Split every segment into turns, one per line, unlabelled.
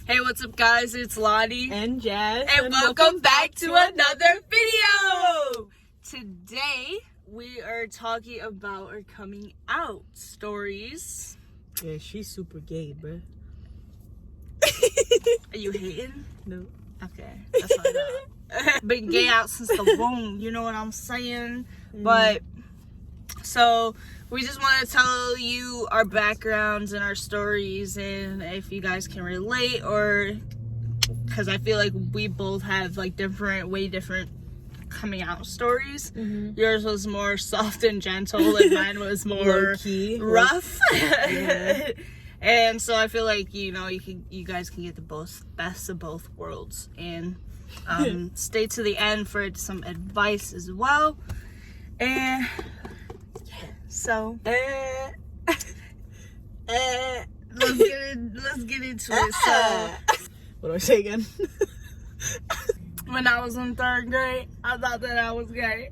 Hey, what's up, guys? It's Lany
and Jazz,
and welcome back to another video. Today we are talking about our coming out stories.
Yeah, she's super gay, bruh.
Are you hating?
No.
Okay, that's what I got. Been gay out since the womb, you know what I'm saying? But so we just want to tell you our backgrounds and our stories, and if you guys can relate, or because I feel like we both have like way different coming out stories. Yours was more soft and gentle, and mine was more
low-key,
rough.
Yeah.
And so I feel like you guys can get the best of both worlds, and stay to the end for some advice as well. And so let's get into it. So
what do I say again?
when I was in 3rd grade, I thought that I was gay.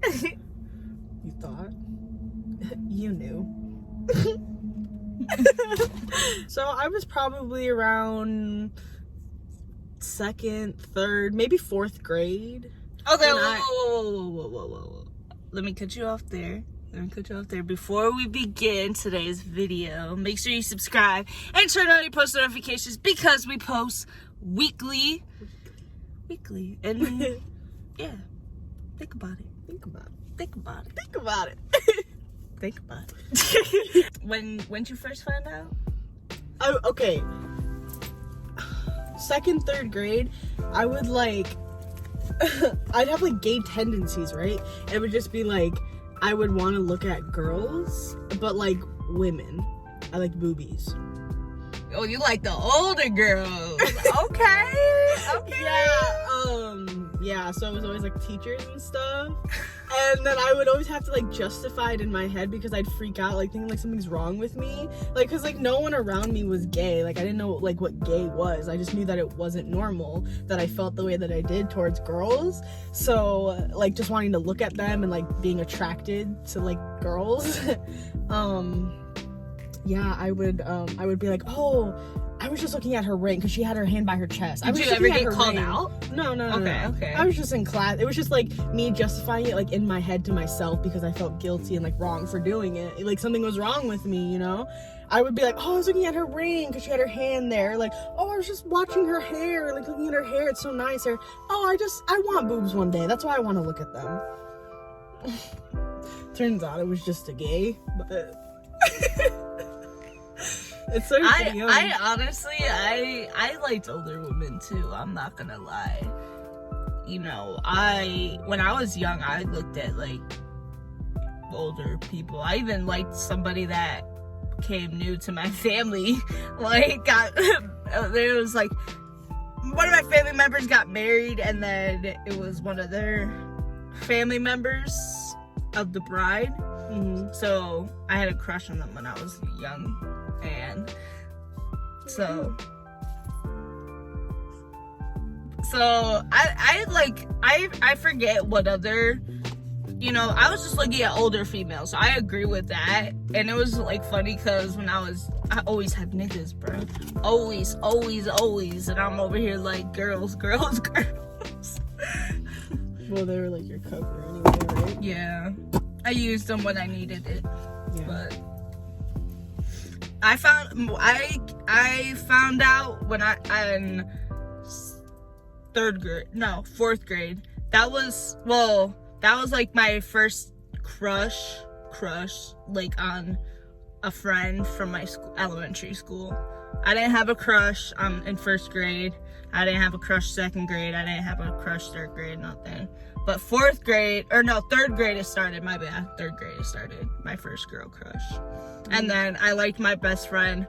You thought? You knew. So I was probably around 2nd, 3rd, maybe 4th grade.
Okay, whoa. Let me cut you off there. Before we begin today's video, make sure you subscribe and turn on your post notifications because we post weekly. And yeah, think about it. When you first found out?
Okay. 2nd, 3rd grade, I would I'd have like gay tendencies, right? It would just be like, I would want to look at girls, but like women. I like boobies.
Oh, you like the older girls. Okay.
Yeah, so it was always like teachers and stuff. And then I would always have to like justify it in my head because I'd freak out, like thinking like something's wrong with me. Like, cause like no one around me was gay. Like I didn't know like what gay was. I just knew that it wasn't normal that I felt the way that I did towards girls. So like just wanting to look at them and like being attracted to like girls. Yeah, I would be like, oh, I was just looking at her ring because she had her hand by her chest.
Did you ever get called out?
No.
Okay.
I was just in class. It was just like me justifying it like in my head to myself because I felt guilty and like wrong for doing it. Like something was wrong with me, you know? I would be like, oh, I was looking at her ring because she had her hand there. Like, oh, I was just watching her hair, like looking at her hair. It's so nice. Or, oh, I want boobs one day. That's why I want to look at them. Turns out it was just a gay, but... It's so young.
I honestly, I liked older women too. I'm not gonna lie. You know, when I was young, I looked at like older people. I even liked somebody that came new to my family. There was like one of my family members got married, and then it was one of their family members of the bride. So I had a crush on them when I was young. And so I forget what other, you know, I was just looking at older females, so I agree with that. And it was like funny because I always had niggas, bro, always, and I'm over here like girls.
Well, they were like your cover anyway, right?
Yeah, I used them when I needed it.
Yeah.
But I found out when in 4th grade. That was like my first crush like on a friend from my elementary school. I didn't have a crush in 1st grade. I didn't have a crush 2nd grade. I didn't have a crush 3rd grade, nothing. But 3rd grade it started, my bad. 3rd grade it started, my first girl crush. And then I liked my best friend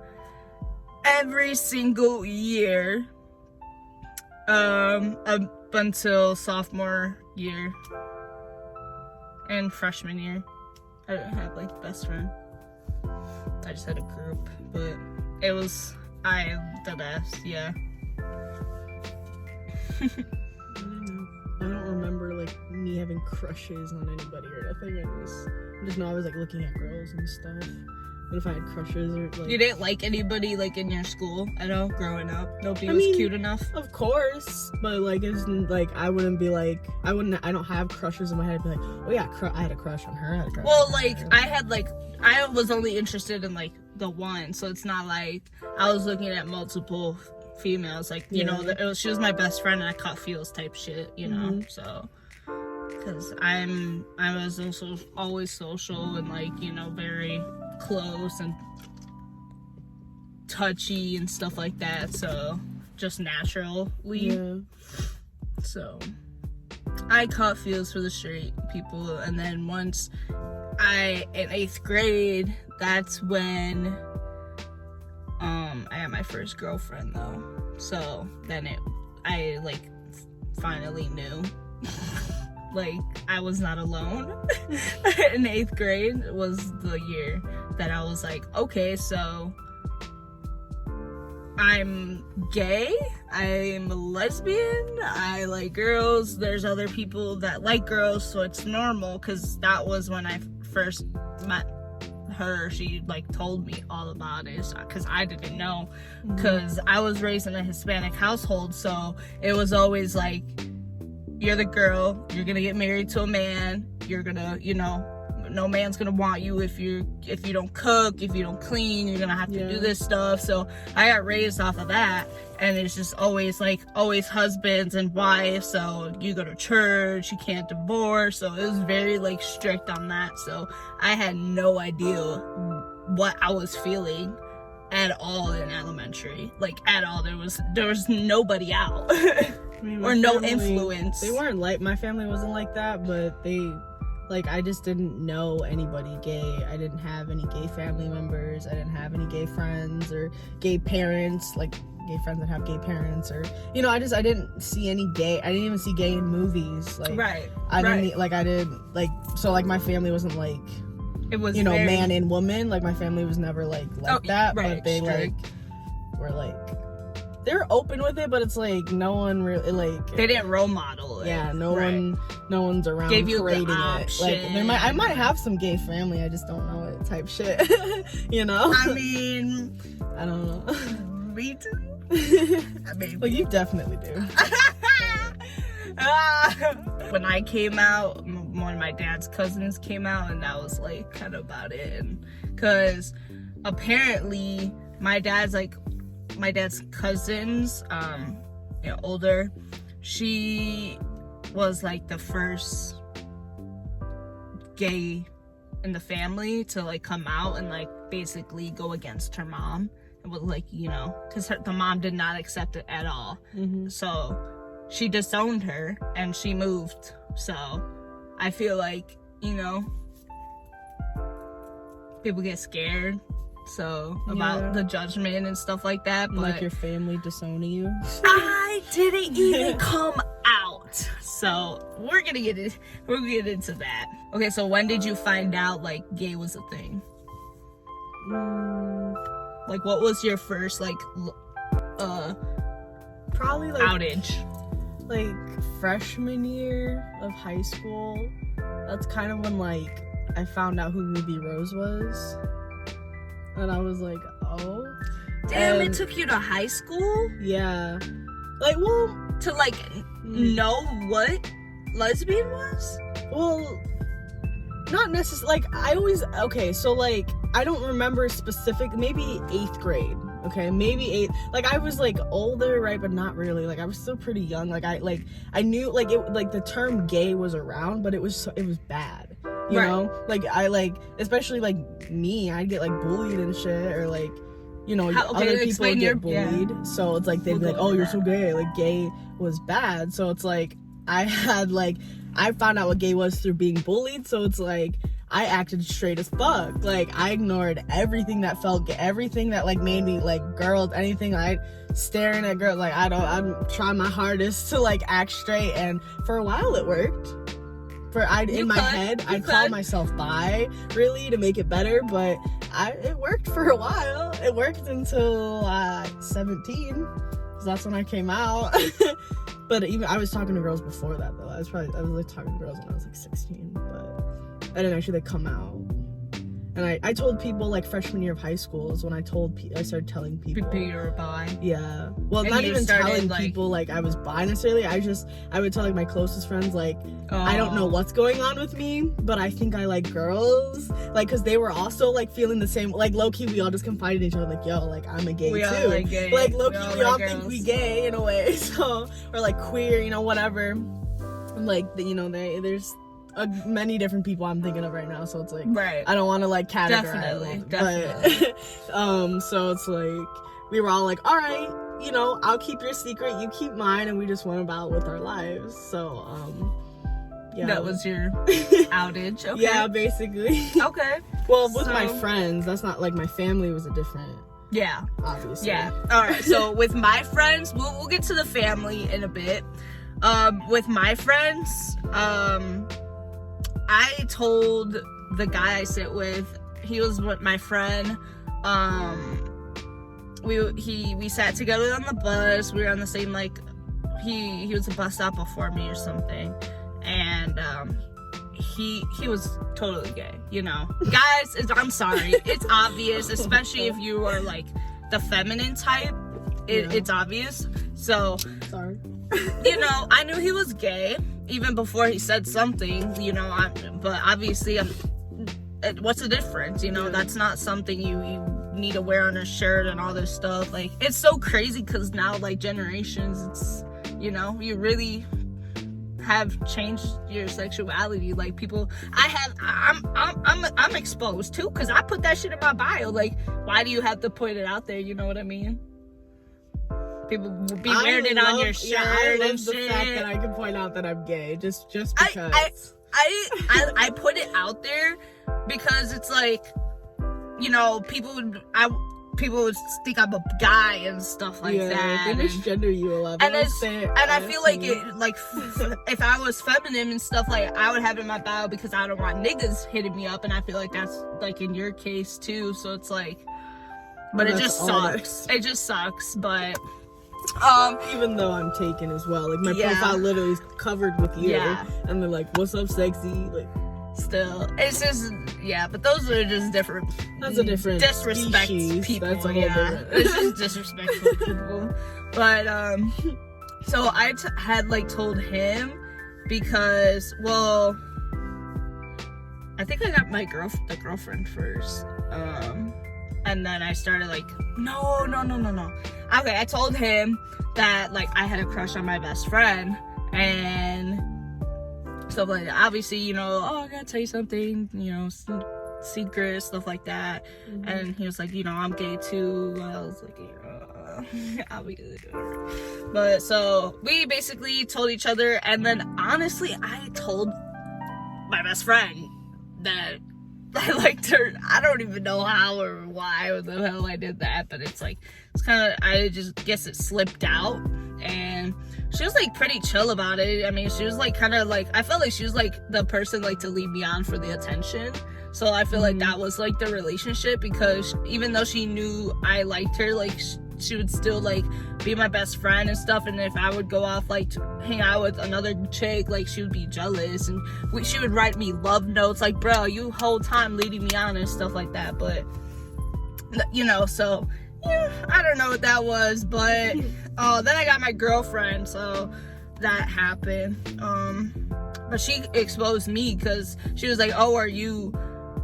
every single year, up until sophomore year and freshman year. I didn't have like a best friend. I just had a group, but it was the best, yeah.
I don't remember like me having crushes on anybody or nothing. I just know I was like looking at girls and stuff. What if I had crushes or like...
You didn't like anybody like in your school at all growing up? Nobody was cute enough?
Of course, but like it's like I wouldn't be like I don't have crushes in my head. I'd be like, oh yeah, I had a crush on her. I had a crush
well,
on
like
her.
I was only interested in like the one, so it's not like I was looking at multiple females. Like you know, she was my best friend, and I caught feels type shit. You know, so. Because I was also always social and like, you know, very close and touchy and stuff like that, so just naturally. So I caught feels for the straight people, and then once in 8th grade, that's when I had my first girlfriend though. So then I like finally knew. Like, I was not alone. In 8th grade was the year that I was like, okay, so I'm gay, I'm a lesbian, I like girls, there's other people that like girls, so it's normal, because that was when I first met her. She like told me all about it, because I didn't know, because I was raised in a Hispanic household, so it was always like, you're the girl, you're gonna get married to a man, you're gonna, you know, no man's gonna want you if you don't cook, if you don't clean, you're gonna have to do this stuff. So I got raised off of that, and it's just always husbands and wives, so you go to church, you can't divorce, so it was very like strict on that. So I had no idea what I was feeling at all in elementary, like at all. There was nobody out.
I mean,
or no influence.
They weren't like, my family wasn't like that, but they, like, I just didn't know anybody gay. I didn't have any gay family members. I didn't have any gay friends or gay parents, like gay friends that have gay parents, or, you know, I didn't see any gay. I didn't even see gay in movies. Like, I didn't, so like my family wasn't like, it was, you know, man and woman. Like my family was never like that, but they like were like, they're open with it, but it's like no one really like. They
didn't role model it.
Yeah, no one's around
gave you
parading
the option.
it. Like I might have some gay family, I just don't know it type shit. You know.
I mean,
I don't know.
Me too. I mean,
well, you definitely do.
When I came out, one of my dad's cousins came out, and that was like kind of about it. And because apparently my dad's cousins, you know, older, she was like the first gay in the family to like come out and like basically go against her mom. It was like, you know, because the mom did not accept it at all. So she disowned her and she moved. So I feel like, you know, people get scared about the judgment and stuff like that, but
like your family disowning you.
I didn't even come out, so we're gonna get into that. Okay, so when did you find out like gay was a thing? Like, what was your first like
probably like
outage?
Like freshman year of high school. That's kind of when like I found out who Ruby Rose was. And I was like, oh.
Damn, it took you to high school?
Yeah. Like, well.
To, like, know what lesbian was?
Well, not necessarily. Like, I always. Okay, so, like, I don't remember specific. Maybe 8th grade. Okay, maybe 8th. Like, I was, like, older, right? But not really. Like, I was still pretty young. Like, I knew, like, it, like, the term gay was around, but it was bad. You know, like I like, especially like me, I'd get like bullied and shit, or like, you know, other people would get bullied. Yeah. So it's like they'd be like, "Oh, you're so gay." Like gay was bad. So it's like I found out what gay was through being bullied. So it's like I acted straight as fuck. Like I ignored everything that felt gay, everything that like made me like girls, anything. Like staring at girls. Like I'm trying my hardest to like act straight, and for a while it worked. In my head, I'd call myself bi, really, to make it better, but it worked for a while. It worked until 17, because that's when I came out. But even I was talking to girls before that, though. I was like talking to girls when I was like 16, but I didn't actually come out. And I told people like freshman year of high school is when I started telling people
you're bi.
Yeah. Well,
And
not
you
even
started,
telling
like-
people like I was bi necessarily. I would tell like my closest friends like I don't know what's going on with me, but I think I like girls. Like, cause they were also like feeling the same. Like low key, we all just confided in each other like, yo, like I'm a gay
We
too.
all like gay.
Like low key, we all
like
think we
girls.
gay in a way. So or like queer, you know, whatever. Like you know, there's many different people I'm thinking of right now. So it's like
Right.
I don't want to like categorize
Definitely,
them,
definitely.
But so it's like we were all like, all right, you know, I'll keep your secret, you keep mine, and we just went about with our lives. So yeah,
That was your outage. Okay.
yeah, basically.
Okay.
Well, with my
So-
friends, that's not like my family was a different,
Yeah.
obviously.
Yeah. All right. So with my friends, we'll get to the family in a bit. With my friends, I told the guy I sit with, he was with my friend. We sat together on the bus. We were on the same like he was a bus stop before me or something, and he was totally gay. You know, guys, I'm sorry, it's obvious, especially if you are like the feminine type. It's obvious. So
Sorry.
you know, I knew he was gay even before he said something, you know, but obviously, what's the difference? You know,
Yeah.
that's not something you need to wear on a shirt and all this stuff. Like, it's so crazy because now, like, generations, it's, you know, you really have changed your sexuality. Like, people, I'm exposed too because I put that shit in my bio. Like, why do you have to put it out there? You know what I mean? People will be wearing it on your shirt
I love
and
the
shit.
fact that I can point out that I'm gay just because.
I put it out there because it's like, you know, people would think I'm a guy and stuff like that.
They misgender you a lot.
And I feel like it, like, if I was feminine and stuff, like, I would have it in my bio because I don't want niggas hitting me up, and I feel like that's like in your case too. So it's like, but it just sucks. It just sucks, but.
Even though I'm taken as well, like my
Yeah.
profile literally is covered with you,
Yeah.
and they're like, "What's up, sexy?" Like,
Still, it's just, yeah, but those are just different.
that's a different
disrespect
species.
people.
That's a whole
Yeah,
different.
it's just disrespectful people. But so I had like told him because, well, I think I got my girlfriend first, and then I started like, no. Okay, I told him that like I had a crush on my best friend and stuff like that. Obviously, you know, I gotta tell you something, you know, secret, stuff like that.
Mm-hmm.
And he was like, you know, I'm gay too. I was like, I'll be good. But so we basically told each other, and then honestly, I told my best friend that I liked her. I don't even know how or why or the hell I did that, but it's like, it's kind of, I just guess it slipped out, and she was like pretty chill about it. I mean, she was like kind of like, I felt like she was like the person like to lead me on for the attention. So I feel like that was like the relationship, because even though she knew I liked her, like she would still like be my best friend and stuff, and if I would go off like to hang out with another chick, like she would be jealous, and she would write me love notes like, bro, you whole time leading me on and stuff like that. But you know, so yeah, I don't know what that was, but then I got my girlfriend, so that happened. But she exposed me because she was like, oh,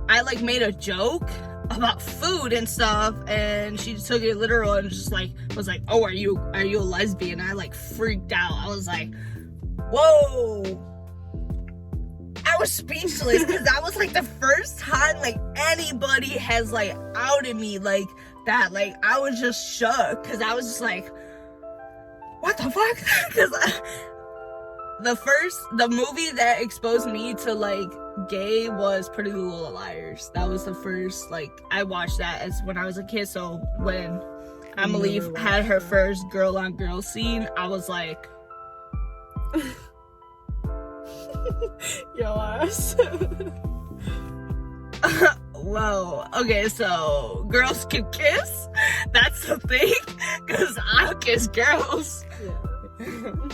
I like made a joke about food and stuff, and she took it literal and just like was like, oh, are you a lesbian? I like freaked out. I was like, whoa, I was speechless because that was like the first time like anybody has like outed me like that. Like I was just shook because I was just like, what the fuck? Because the movie that exposed me to like gay was Pretty Little Liars. That was the first, like, I watched that as when I was a kid. So when Emily had her first girl on girl scene, I was like,
yo ass.
whoa, okay, so girls can kiss? That's the thing? Because I'll kiss girls.
Yeah. Girls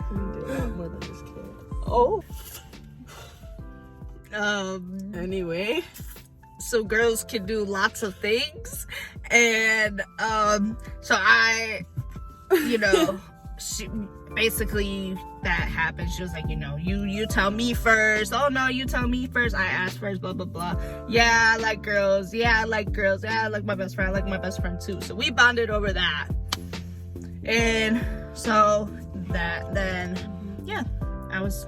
can do a lot more than just kiss.
Oh.
Anyway,
so girls can do lots of things. And so I, you know, she basically, that happened. She was like, you know, you tell me first. Oh no, you tell me first. I asked first, blah blah blah. Yeah, I like girls. Yeah, I like girls. Yeah, I like my best friend. I like my best friend too. So we bonded over that. And so that then, yeah, I was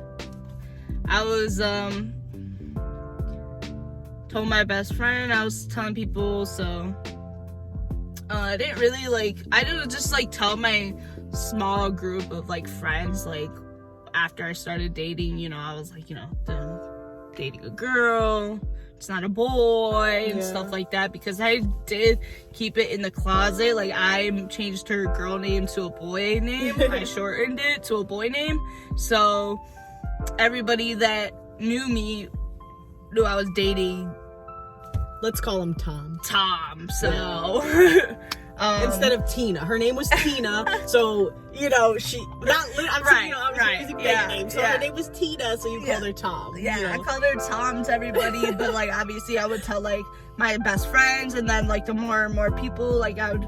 told my best friend. I was telling people. So I didn't really like, I didn't just like tell my small group of like friends. Like after I started dating, you know, I was like, you know, dating a girl, it's not a boy, and stuff like that, because I did keep it in the closet. Like I changed her girl name to a boy name. I shortened it to a boy name, so everybody that knew me knew I was dating,
let's call him Tom.
So
instead of Tina, her name was Tina. So you know, she not. I'm saying, you know, obviously using name. So her name was Tina. So you called her Tom.
Yeah,
you know?
I called her Tom to everybody, but like obviously I would tell like my best friends, and then like the more and more people like I would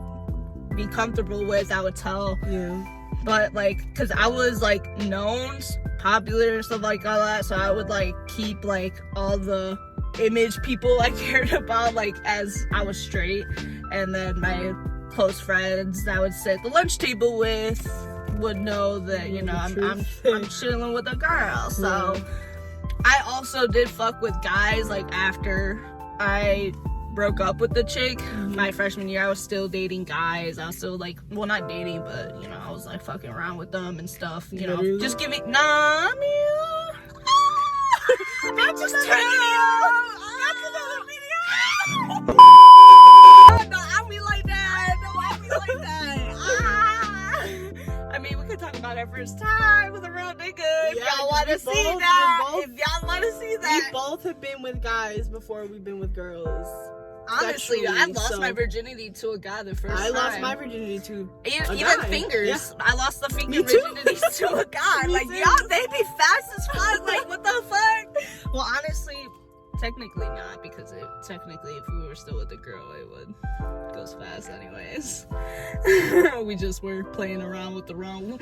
be comfortable with, I would tell.
Yeah.
But like, cause I was like known, popular and stuff like all that, so I would like keep like all the image people I cared about, like as I was straight, and then my close friends that I would sit at the lunch table with would know that, you know, I'm chilling with a girl. So I also did fuck with guys like after I broke up with the chick. My freshman year, I was still dating guys. I was still like, well, not dating, but you know, I was like fucking around with them and stuff, you know.
Really?
Just giving, nah, I mean, not just turning you. No, I be like that. No, I be like that. I mean, we could talk about our first time with a real nigga if y'all want to see that. If y'all want to see that.
We both have been with guys before we've been with girls.
Honestly,
Sexually,
I lost my virginity to a guy the first time.
I lost my virginity to
even
guy.
fingers.
Yeah.
I lost the finger
Me too.
virginity to a guy.
Me
Like,
too.
y'all, they be fast as fuck. Like, what the fuck? Well, honestly, technically not, because technically if we were still with the girl, it would goes fast anyways. We just were playing around with the wrong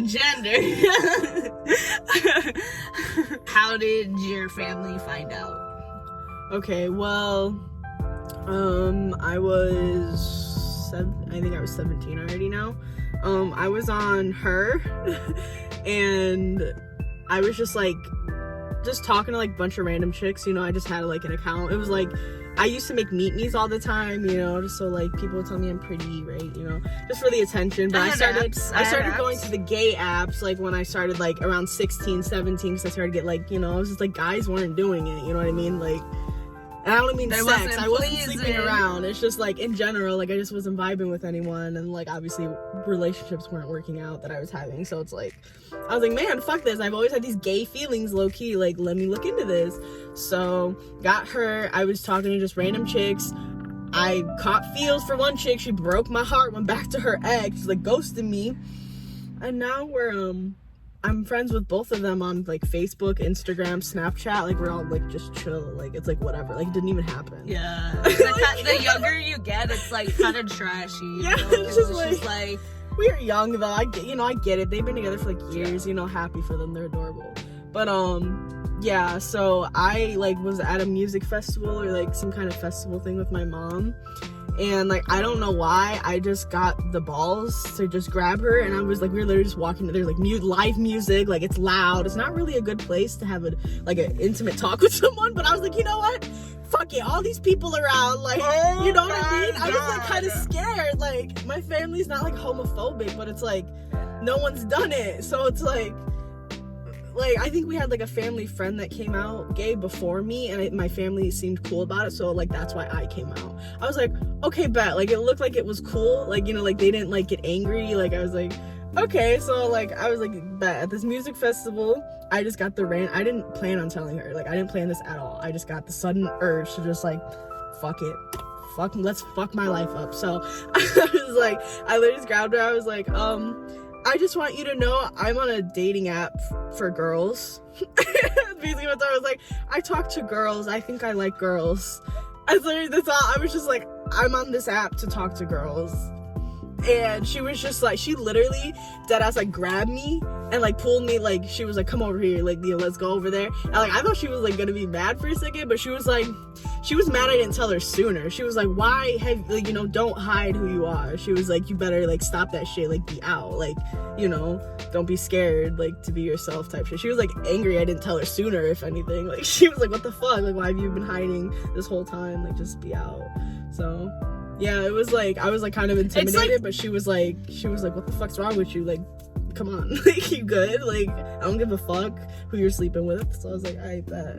gender. How did your family find out?
Okay, well, I was I think I was 17 already now. I was on her and I was just talking to like a bunch of random chicks, you know. I just had like an account. It was like, I used to make me's all the time, you know, just so like people would tell me I'm pretty, right, you know, just for the attention. But I started going to the gay apps like when I started like around 16, 17, because I started to get like, you know, I was just like, guys weren't doing it, you know what I mean, like. And I don't mean sex. I wasn't sleeping around. It's just like in general, like I just wasn't vibing with anyone, and like obviously relationships weren't working out that I was having. So it's like, I was like, man, fuck this. I've always had these gay feelings, low key. Like, let me look into this. So got her. I was talking to just random chicks. I caught feels for one chick. She broke my heart. Went back to her ex. Like ghosted me. And now I'm friends with both of them on like Facebook, Instagram, Snapchat. Like we're all like just chill. Like it's like whatever. Like it didn't even happen.
Yeah. The younger you get, it's like kind of trashy.
Yeah,
you know?
it's just
like
we are young though. I get it. They've been together for like years. You know, happy for them. They're adorable. But yeah. So I like was at a music festival or like some kind of festival thing with my mom. And like I don't know why, I just got the balls to just grab her, and I was like, we were literally just walking. There's like live music, like it's loud. It's not really a good place to have an intimate talk with someone. But I was like, you know what? Fuck it, all these people around, like, you know what I mean? I was like kind of scared. Like my family's not like homophobic, but it's like no one's done it, so it's like I think we had like a family friend that came out gay before me, and my family seemed cool about it, so like that's why I came out. I was like, okay, bet. Like it looked like it was cool, like, you know, like they didn't like get angry. Like I was like, okay. So like I was like, bet. At this music festival, I just got I didn't plan on telling her. Like I didn't plan this at all. I just got the sudden urge to just like, fuck it. Let's fuck my life up. So I was like, I literally just grabbed her. I was like, I just want you to know I'm on a dating app for girls. basically what I was like, I talk to girls. I think I like girls. I literally, that's all. I was just like, I'm on this app to talk to girls. And she was just like, she literally deadass like grabbed me and like pulled me, like she was like, come over here, like, you know, let's go over there. And like I thought she was like gonna be mad for a second, but she was like, she was mad I didn't tell her sooner. She was like, why have, like, you know, don't hide who you are. She was like, you better like stop that shit, like be out, like, you know, don't be scared, like to be yourself type shit. She was like angry I didn't tell her sooner, if anything. Like she was like, what the fuck, like why have you been hiding this whole time, like just be out. So yeah, it was like, I was like kind of intimidated, like, but she was like, what the fuck's wrong with you? Like, come on, like, you good? Like, I don't give a fuck who you're sleeping with. So I was like, I bet.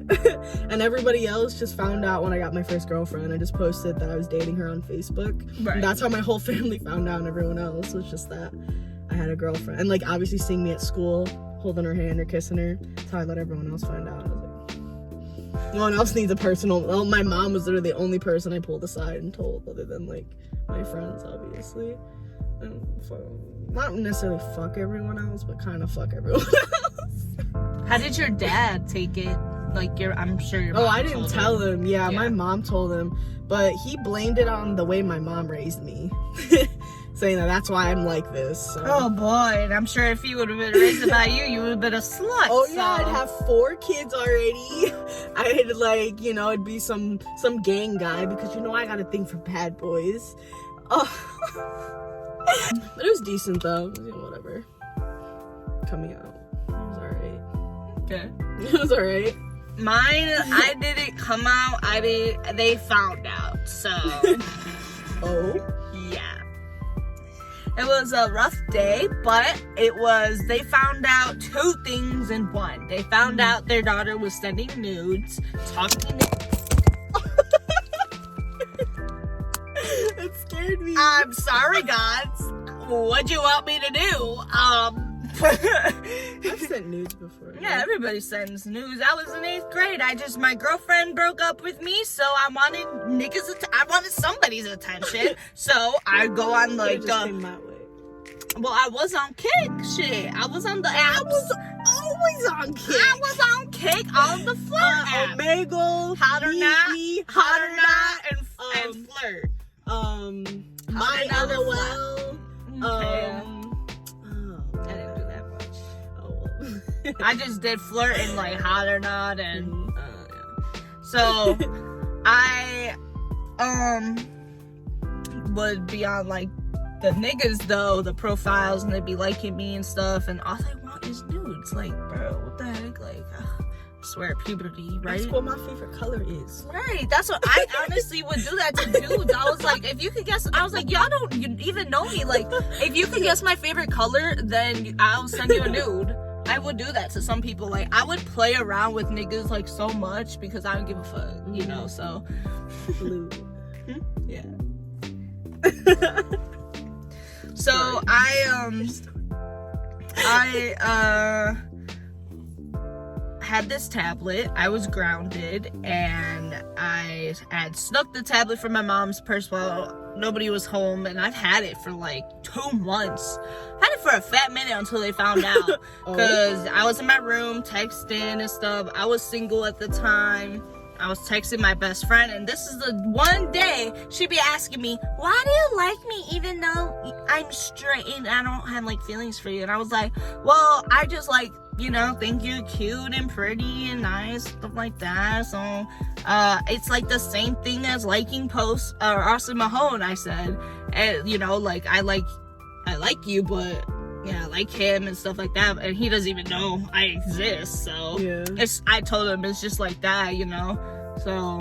And everybody else just found out when I got my first girlfriend. I just posted that I was dating her on Facebook. Right. And that's how my whole family found out, and everyone else was just that I had a girlfriend. And like, obviously seeing me at school, holding her hand or kissing her, that's how I let everyone else find out. I was like, no one else needs a personal. Well, my mom was literally the only person I pulled aside and told, other than like my friends, obviously. And not necessarily fuck everyone else, but kind of fuck everyone else.
How did your dad take it? Like, I'm sure your mom
I didn't tell him. Yeah, my mom told him, but he blamed it on the way my mom raised me. Saying that that's why I'm like this. So.
Oh boy, and I'm sure if he would have been raised by you, you would have been a slut.
Oh yeah, I'd have 4 kids already. I'd like, you know, it'd be some gang guy, because you know I got a thing for bad boys. Oh. But it was decent though. You know, whatever. Coming out, it was alright.
Okay.
It was alright.
Mine, I didn't come out. They found out. So.
Oh.
Yeah. It was a rough day, but they found out 2 things in one. They found out their daughter was sending nudes, talking to...
It scared me.
I'm sorry, gods. What'd you want me to do?
I've sent nudes before.
Yeah, everybody sends nudes. I was in 8th grade. My girlfriend broke up with me, so I wanted I wanted somebody's attention. So I go on like well, I was on Kick, shit. I was on the apps.
I was always on Kick.
I was on Kick, all the flirt apps.
Omegle,
Hot or Not, and Flirt.
My LOL.
Okay. I didn't do that much. Oh well. I just did Flirt and like Hot or Not, and yeah. So I would be on like the niggas though, the profiles, and they'd be liking me and stuff, and all they want is nudes. Like, bro, what the heck? Like, I swear, puberty, right?
That's what my favorite color is.
Right, that's what I honestly would do that to dudes. I was like, if you could guess, I was like, y'all don't even know me. Like, if you could guess my favorite color, then I'll send you a nude. I would do that to some people. Like, I would play around with niggas like so much because I don't give a fuck, you know. So,
blue.
Yeah. So I had this tablet. I was grounded, and I had snuck the tablet from my mom's purse while nobody was home, and I've had it for like 2 months. I had it for a fat minute until they found out, because I was in my room texting and stuff. I was single at the time. I was texting my best friend, and this is the one day she'd be asking me, why do you like me even though I'm straight and I don't have like feelings for you? And I was like, well, I just like, you know, think you're cute and pretty and nice, stuff like that. So it's like the same thing as liking posts or Austin Mahone, I said. And you know, like I like you, but yeah, I like him and stuff like that, and he doesn't even know I exist. So yeah. I told him it's just like that, you know. So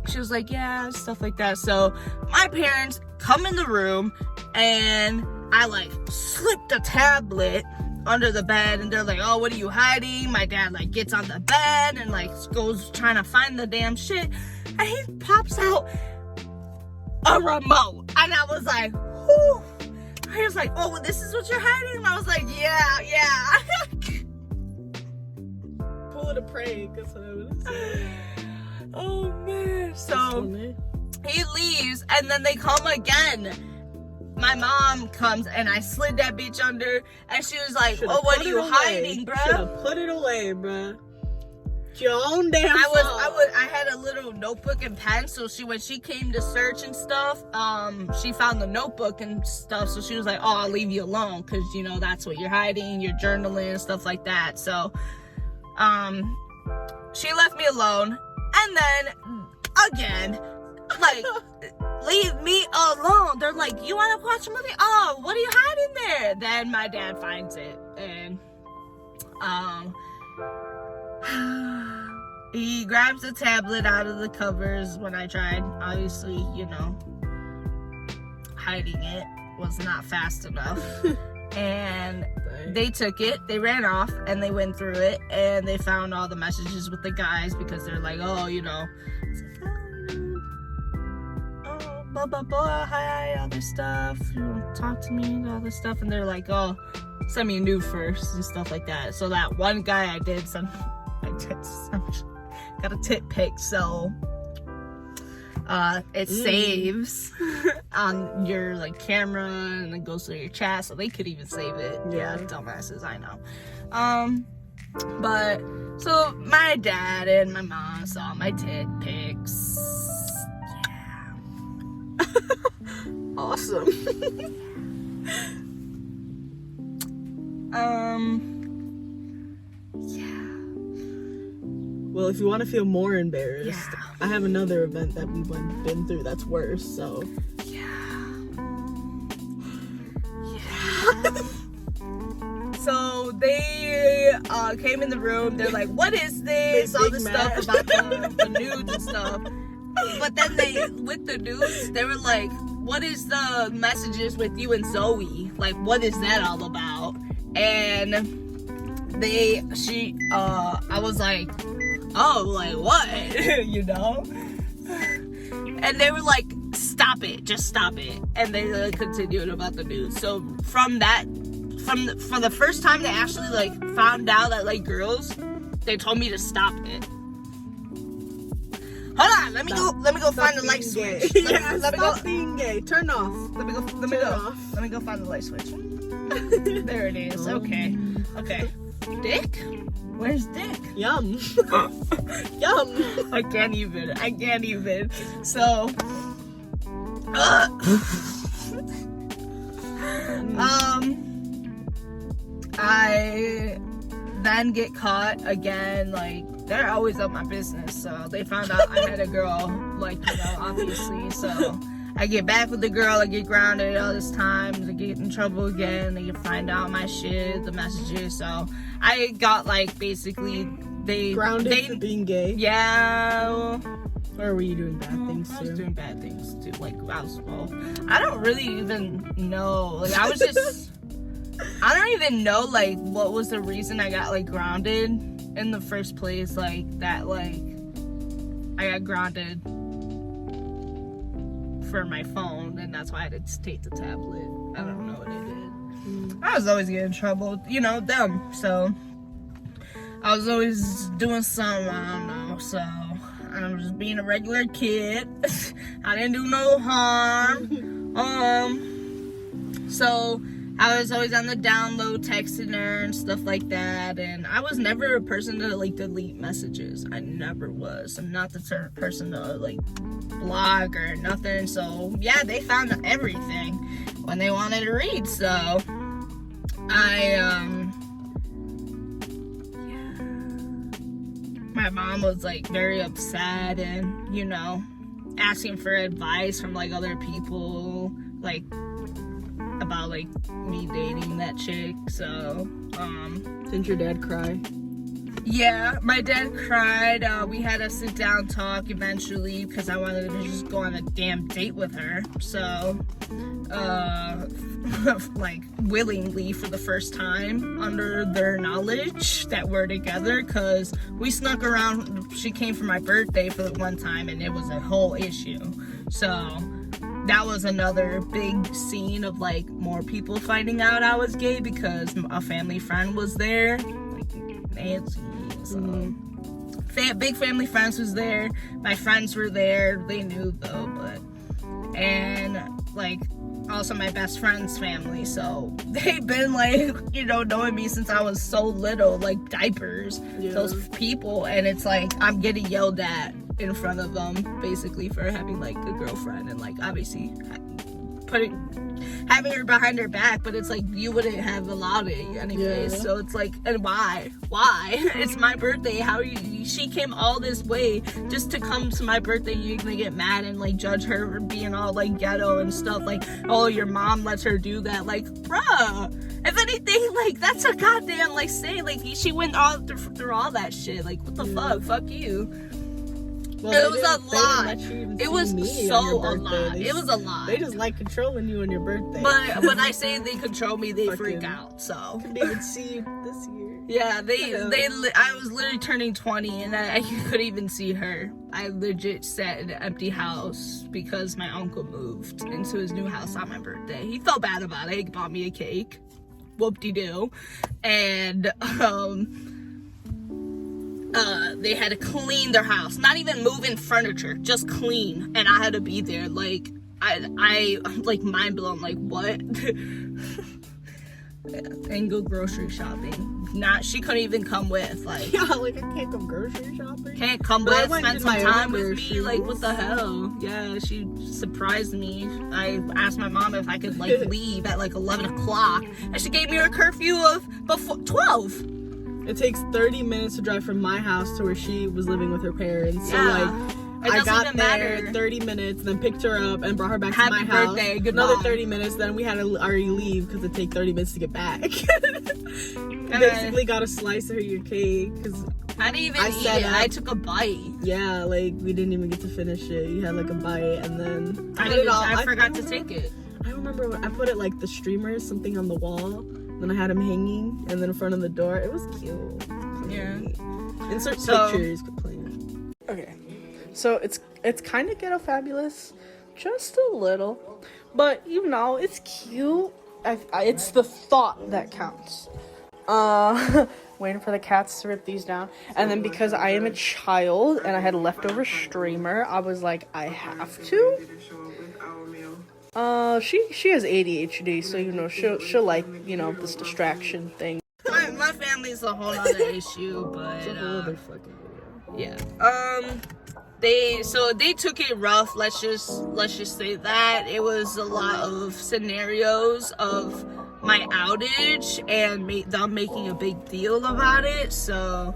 she was like, yeah, stuff like that. So my parents come in the room, and I like slip the tablet under the bed, and they're like, oh, what are you hiding? My dad like gets on the bed and like goes trying to find the damn shit, and he pops out a remote, and I was like, whew. He was like, oh, well, this is what you're hiding? And I was like, yeah.
Pull it a prank, that's what I would say.
Oh, man. So, he leaves, and then they come again. My mom comes, and I slid that bitch under, and she was like, oh, what are you hiding, bruh?
Should've put it away, bruh. write your own damn song.
I had a little notebook and pen, so when she came to search and stuff, she found the notebook and stuff, so she was like, oh, I'll leave you alone, because, you know, that's what you're hiding, you're journaling and stuff like that. So, she left me alone, and then, again, like, leave me alone. They're like, you want to watch a movie? Oh, what are you hiding there? Then my dad finds it, and, he grabs the tablet out of the covers when I tried. Obviously, you know, hiding it was not fast enough. And they took it, they ran off, and they went through it, and they found all the messages with the guys, because they're like, oh, you know, it's like, oh, blah, blah, blah, hi, all this stuff, you want to talk to me, all this stuff, and they're like, oh, send me a nude first, and stuff like that. So that one guy got a tit pic, so it saves on your like camera, and it goes to your chat, so they could even save it. Yeah, dumbasses, I know. But so my dad and my mom saw my tit pics. Yeah.
Awesome.
Yeah.
Well, if you want to feel more embarrassed, I have another event that we've been through that's worse, so.
So they came in the room, they're like, what is this? All this stuff about the nudes and stuff. But then with the nudes, they were like, what is the messages with you and Zoe? Like, what is that all about? And I was like, oh, like what? You know? And they were like, stop it, just stop it. And they continued about the news. So for the first time they actually like found out that like girls, they told me to stop it. Hold on, let me go find the light switch. Let me go
being gay. Turn off.
Let me go find the light switch. There it is. Okay. Dick? Where's Dick?
Yum. Yum.
I can't even. So, I then get caught again. Like, they're always up my business. So they found out I had a girl, like, you know, obviously. So I get back with the girl, I get grounded all this time, I get in trouble again, they find out my shit, the messages. So I got like basically
grounded for being gay.
Yeah.
Or were you doing bad things too?
I was doing bad things too. Like, I don't really even know. Like, I don't even know like what was the reason I got like grounded in the first place. Like that, like I got grounded for my phone, and that's why I had to take the tablet. I don't know what I did. I was always getting in trouble, you know, them. So I was always doing something, I don't know. So I was just being a regular kid. I didn't do no harm. So I was always on the download, texting her and stuff like that. And I was never a person to like delete messages. I never was. I'm not the sort of person to like blog or nothing. So yeah, they found everything when they wanted to read. So my mom was like very upset, and you know, asking for advice from like other people, like about like me dating that chick. So
didn't your dad cry?
Yeah, my dad cried. We had a sit down talk eventually because I wanted to just go on a damn date with her. So like willingly for the first time under their knowledge that we're together, because we snuck around. She came for my birthday for the one time, and it was a whole issue. So that was another big scene of like more people finding out I was gay because a family friend was there, like Nancy. So big family friends was there. My friends were there. They knew though, and like also my best friend's family, so they've been like, you know, knowing me since I was so little, like diapers, those people, and it's like I'm getting yelled at in front of them basically for having like a girlfriend, and like obviously having her behind her back, but it's like you wouldn't have allowed it anyways. So it's like, and why it's my birthday, how she came all this way just to come to my birthday. You're gonna get mad and like judge her for being all like ghetto and stuff, like, oh, your mom lets her do that. Like, bruh, if anything, like, that's a goddamn like say, like, she went all through all that shit. Like, what the fuck you. Well, it was a lot. It was so a lot. It was a lot.
They just like controlling you on your birthday.
But when I say they control me, they freak out. So
couldn't even see you this year.
Yeah, I was literally turning 20, and I couldn't even see her. I legit sat in an empty house because my uncle moved into his new house on my birthday. He felt bad about it. He bought me a cake. Whoop-de-doo. And they had to clean their house, not even move in furniture, just clean, and I had to be there. Like, I'm like mind blown, like, what? And go grocery shopping. She couldn't even come with, like,
yeah, like, I can't go grocery shopping.
Can't come with, spend some time with me, like, what the hell? Yeah, she surprised me. I asked my mom if I could like leave at like 11 o'clock, and she gave me a curfew of before 12.
It takes 30 minutes to drive from my house to where she was living with her parents. So,
yeah.
like, I got there 30 minutes, then picked her up and brought her back to my house.
Birthday,
another 30 minutes, then we had to already leave because it takes 30 minutes to get back. Basically got a slice of your cake because
I didn't even eat it. I took a bite.
Yeah, like, we didn't even get to finish it. You had like a bite, and then
I forgot to take it.
I remember when I put it like the streamers, something on the wall. Then I had him hanging, and then in front of the door. It was cute.
Yeah.
Insert pictures. Complain. Okay. So it's kind of ghetto fabulous, just a little, but you know, it's cute. It's the thought that counts. Waiting for the cats to rip these down, and then because I am a child and I had a leftover streamer, I was like, I have to. She has ADHD, so you know she'll like, you know, this distraction thing.
My family's a whole other issue, but
it's a whole other fucking video.
Yeah. They took it rough. Let's just say that it was a lot of scenarios of my outage and them making a big deal about it. So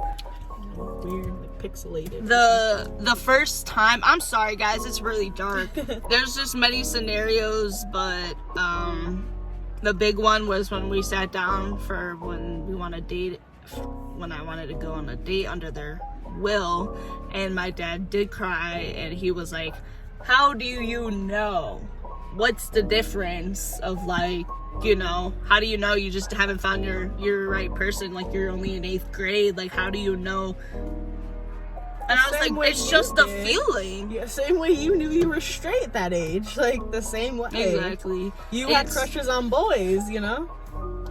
weird, like pixelated.
The first time, I'm sorry guys, it's really dark. There's just many scenarios, but the big one was when we sat down for when we want to date, when I wanted to go on a date under their will, and my dad did cry, and he was like, how do you know? What's the difference of, like, you know, how do you know you just haven't found your right person? Like, you're only in 8th grade. Like, how do you know? And I was like, it's just a feeling.
Yeah, same way you knew you were straight at that age. Like, the same way.
Exactly.
You had crushes on boys, you know?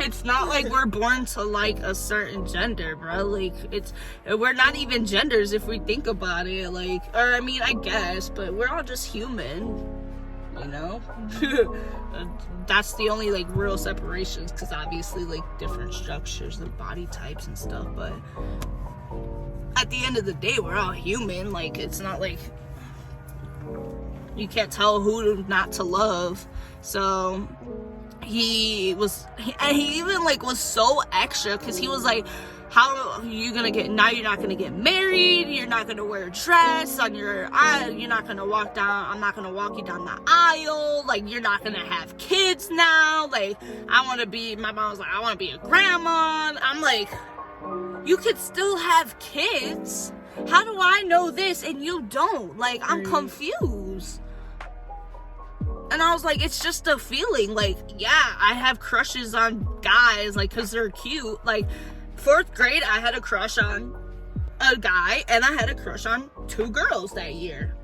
It's not like we're born to like a certain gender, bro. Like, we're not even genders if we think about it. Like, or I mean, I guess, but we're all just human, you know? That's the only like real separations, because obviously like different structures and body types and stuff, but at the end of the day, we're all human. Like, it's not like you can't tell who not to love. So he even like was so extra, because he was like, how are you gonna get, now you're not gonna get married, you're not gonna wear a dress on your aisle, you're not gonna walk down, I'm not gonna walk you down the aisle, like, you're not gonna have kids now, like, my mom was like, I want to be a grandma. I'm like, you could still have kids. How do I know this and you don't? Like, I'm confused. And I was like, it's just a feeling. Like, yeah, I have crushes on guys, like, because they're cute. Like, 4th grade, I had a crush on a guy, and I had a crush on 2 girls that year.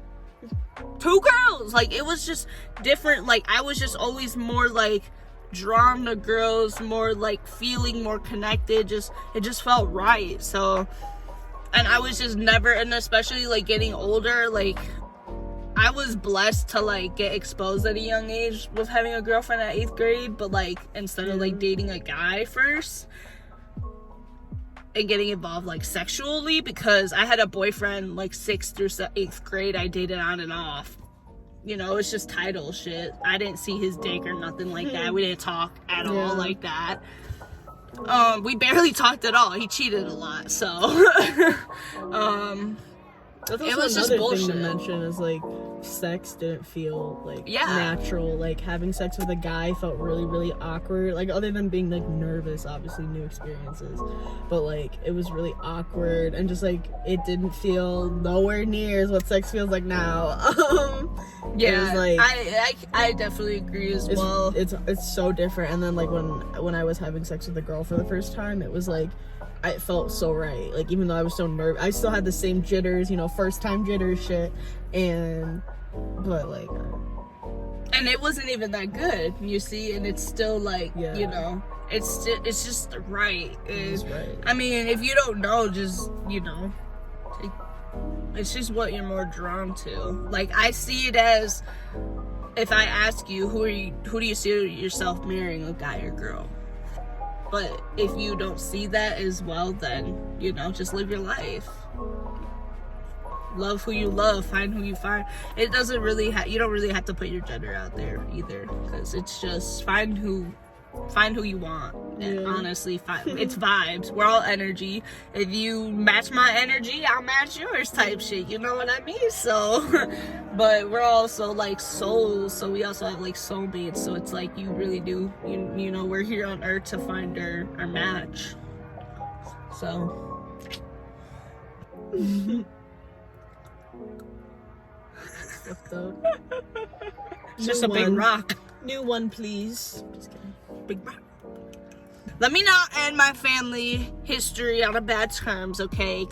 2 girls! Like, it was just different. Like, I was just always more, like, drawn to girls, more, like, feeling more connected. It just felt right. So, and I was just never, and especially, like, getting older, like, I was blessed to like get exposed at a young age with having a girlfriend at 8th grade, but like instead of like dating a guy first and getting involved like sexually, because I had a boyfriend like 6th through 8th grade. I dated on and off. You know, it's just title shit. I didn't see his dick or nothing like that. We didn't talk at all like that. We barely talked at all. He cheated a lot, so
That's
it
also
was just
another
bullshit.
thing to mention is like sex didn't feel like natural. Like having sex with a guy felt really, really awkward. Like other than being like nervous, obviously new experiences, but like it was really awkward and just like it didn't feel nowhere near as what sex feels like now.
Yeah,
it was, like,
I definitely agree as well.
It's so different. And then like when I was having sex with a girl for the first time, it was like it felt so right. Like even though I was so nervous, I still had the same jitters, you know, first time jitters shit. But like,
and it wasn't even that good, you see, and it's still like, you know, it's just right.
it's right.
I mean, if you don't know, just, you know, it's just what you're more drawn to. Like I see it as, if I ask you, who do you see yourself marrying, a guy or girl? But if you don't see that as well, then, you know, just live your life. Love who you love, find who you find. It doesn't really you don't really have to put your gender out there either, because it's just find who you want. And honestly, it's vibes. We're all energy. If you match my energy, I'll match yours type shit. You know what I mean? So, but we're also like souls, so we also have like soulmates. So it's like you really do, you know, we're here on earth to find our match. So. It's just a big rock.
New one, please. Just kidding.
Big rock. Let me not end my family history on a bad terms, okay?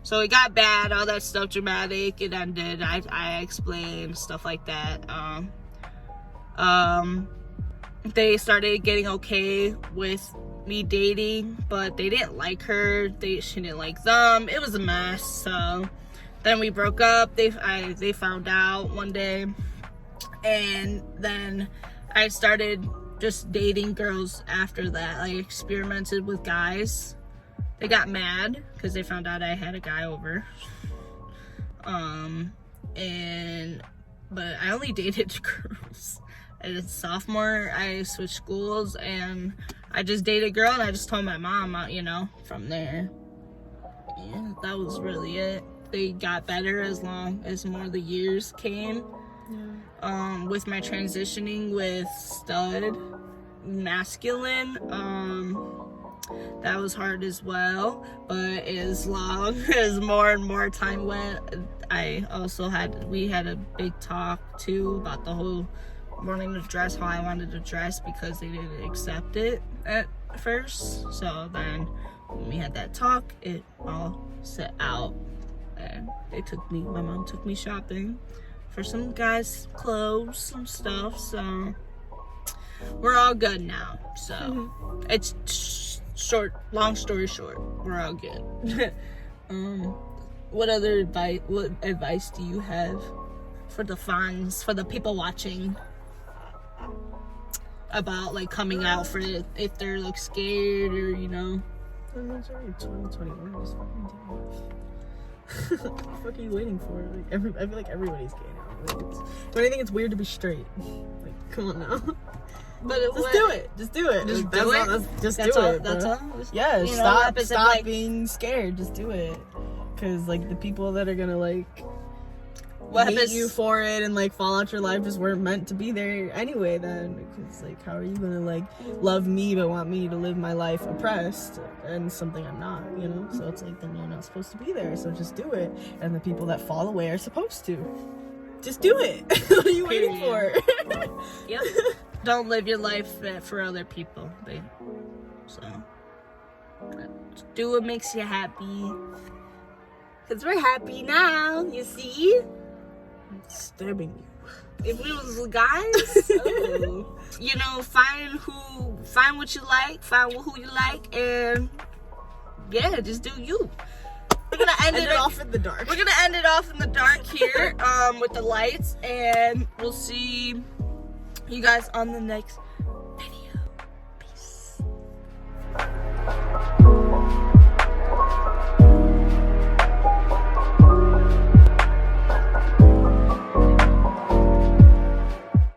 So it got bad, all that stuff, dramatic, it ended. I explained stuff like that. They started getting okay with me dating, but they didn't like her. She didn't like them. It was a mess. So then we broke up. They found out one day, and then I started just dating girls after that. I experimented with guys. They got mad because they found out I had a guy over. But I only dated girls. As sophomore, I switched schools and I just dated a girl, and I just told my mom, you know, from there. Yeah, that was really it. They got better as long as more of the years came. With my transitioning with stud masculine, that was hard as well, but as long as more and more time went, we had a big talk too about the whole wanting to dress how I wanted to dress, because they didn't accept it at first. So then when we had that talk, it all set out, and my mom took me shopping for some guys' clothes, some stuff, so we're all good now. So it's long story short, we're all good. What advice do you have for the fans, for the people watching, about like coming out, for if they're like scared, or you know?
I mean, it's already 2021. Just fucking do it. What the fuck are you waiting for? Like I feel like everybody's gay now. Like, but I think it's weird to be straight. Like, come on now.
But
just do it. Just do it.
Just
like,
do it.
Just do it.
That's all.
Yeah.
You know,
Stop
like,
being scared. Just do it. Cause like the people that are gonna like hate you for it and like fall out your life just weren't meant to be there anyway. Then, because like, how are you gonna like love me but want me to live my life oppressed and something I'm not? You know. So it's like, then you're not supposed to be there. So just do it. And the people that fall away are supposed to. Just do it. What are you waiting for?
Yep. Don't live your life for other people. So do what makes you happy. Because we're happy now, you see?
It's disturbing you.
If we was guys, you know, find what you like, find who you like, and yeah, just do you. we're gonna end
it off in the dark.
We're gonna end it off in the dark here, with the lights, and we'll see you guys on the next